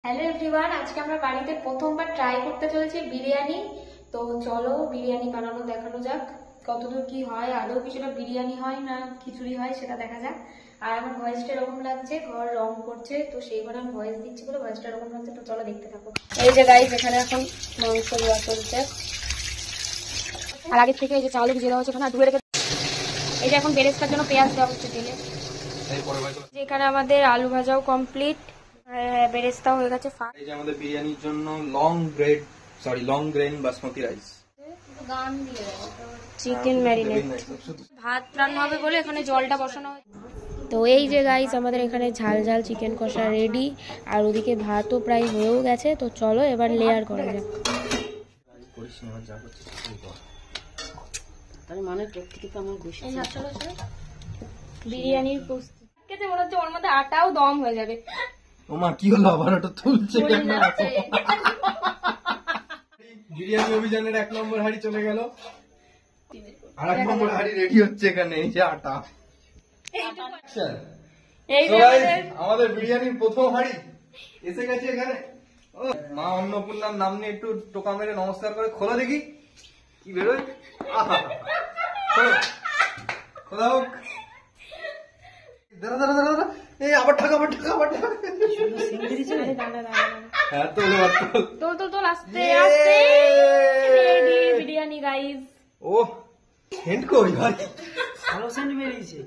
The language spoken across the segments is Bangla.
হ্যালো এভরিওয়ান, আজকে আমরা বাড়িতে প্রথমবার ট্রাই করতে চলেছি বিরিয়ানি। তো চলো বিরিয়ানি বানানো দেখানো যাক, কতদূর কি হয়, আদৌ কিছুটা বিরিয়ানি হয় না খিচুড়ি হয় সেটা দেখা যাক। আর আমার ভয়েসটা এরকম লাগছে, ঘর রং করছে, তো সেই ঘরে আমি ভয়েস দিচ্ছি বলে ভয়েসটা এরকম লাগছে। তো চলো দেখতে থাকো। এই যে গাইস, এখানে এখন মাংস দেওয়া চলছে, আর আগের থেকে এই যে চালু ভিজে দেওয়া হচ্ছে এখানে, আর ধুয়ে রেখে এই যে এখন বেরেস্তার জন্য পেঁয়াজ দেওয়া হচ্ছে তেলে। যেখানে আমাদের আলু ভাজাও কমপ্লিট, বেরেস্তা হয়ে গেছে। এই যে আমাদের বিরিয়ানির জন্য লং গ্রেন বাসমতি রাইস, গান দিয়ে চিকেন ম্যারিনেট, ভাত রান্না হবে বলে এখানে জলটা বসানো হয়। তো এই যে গাইস, আমাদের এখানে ঝাল ঝাল চিকেন কষা রেডি, আর ওদিকে ভাতও প্রায় হয়েও গেছে। তো চলো এবার লেয়ার করা যাক। বিরিয়ানির প্রস্তুতি খেতে মনে হচ্ছে ওর মধ্যে আটাও দম হয়ে যাবে। ওমা কি হলো, আবার ওটা তুলছে কেন? বিরিয়ানি অভিযানের 1 নম্বর হাড়ি চলে গেল, আর 1 নম্বর হাড়ি রেডি হচ্ছে এখানে। এই যে আটা, আমাদের বিরিয়ানির প্রথম হাড়ি এসে গেছে এখানে। মা অন্নপূর্ণার নাম নিয়ে একটু টোকা মেরে নমস্কার করে খোলা দেখি কি বেরোয়। খোলা হোক। দাঁড়া দাঁড়া দাঁড়া, এই আবার ঠাক আবার ঠাক আবার ঠাক। হ্যাঁ তোল তোল তোল তোল, আস্তে আস্তে। Ready biryani guys. ও সেন্ট কই ভাই, ভালো সেন্ট বেরিয়েছে।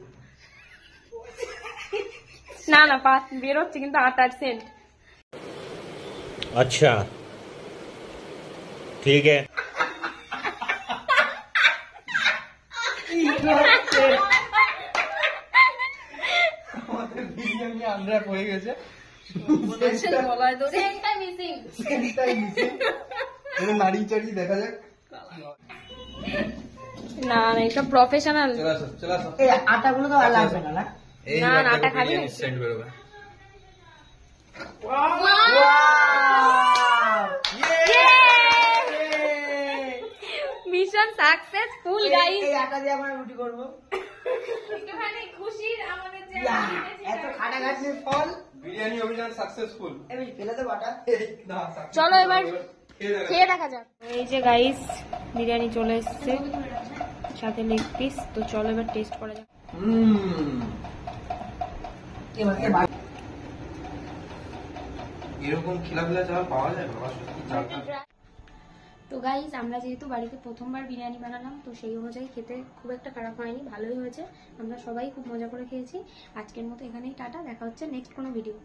না না পাত বেরোচ্ছে কিন্তু আটার সেন্ট। अच्छा ठीक है। আমাদের বিরিয়ানি আনর‍্যাপ হয়ে গেছে, নাড়িয়ে চাড়িয়ে দেখা যাক। না না এটা প্রফেশনাল। চলে আসো। এই আটাগুলো তো আর লাগবে না না? না না আটা খাবি না। সেন্ট বেরোবে। Mission successful guys. এই আটা দিয়ে আমরা রুটি করব। একটুখানি খুশির আমাদের যে এত খাটাখাটনির ফল, বিরিয়ানি অভিযান সাকসেসফুল। আমি ফেলে দেব আটা। চলো এবার খেয়ে দেখা যাক। এই যে গাইস, বিরিয়ানি চলে এসেছে সাথে লেগ পিস। তো চলো এবার টেস্ট করা যাক। এরকম খিলাপিলা চাল পাওয়া যায় বাবা, সত্যি চালটা। তো গাইস, আমরা যেহেতু বাড়িতে প্রথমবার বিরিয়ানি বানালাম, তো সেই অনুযায়ী খেতে খুব একটা খারাপ হয়নি, ভালোই হয়েছে। আমরা সবাই খুব মজা করে খেয়েছি। আজকের মতো এখানেই টাটা, দেখা হচ্ছে নেক্সট কোনো ভিডিও।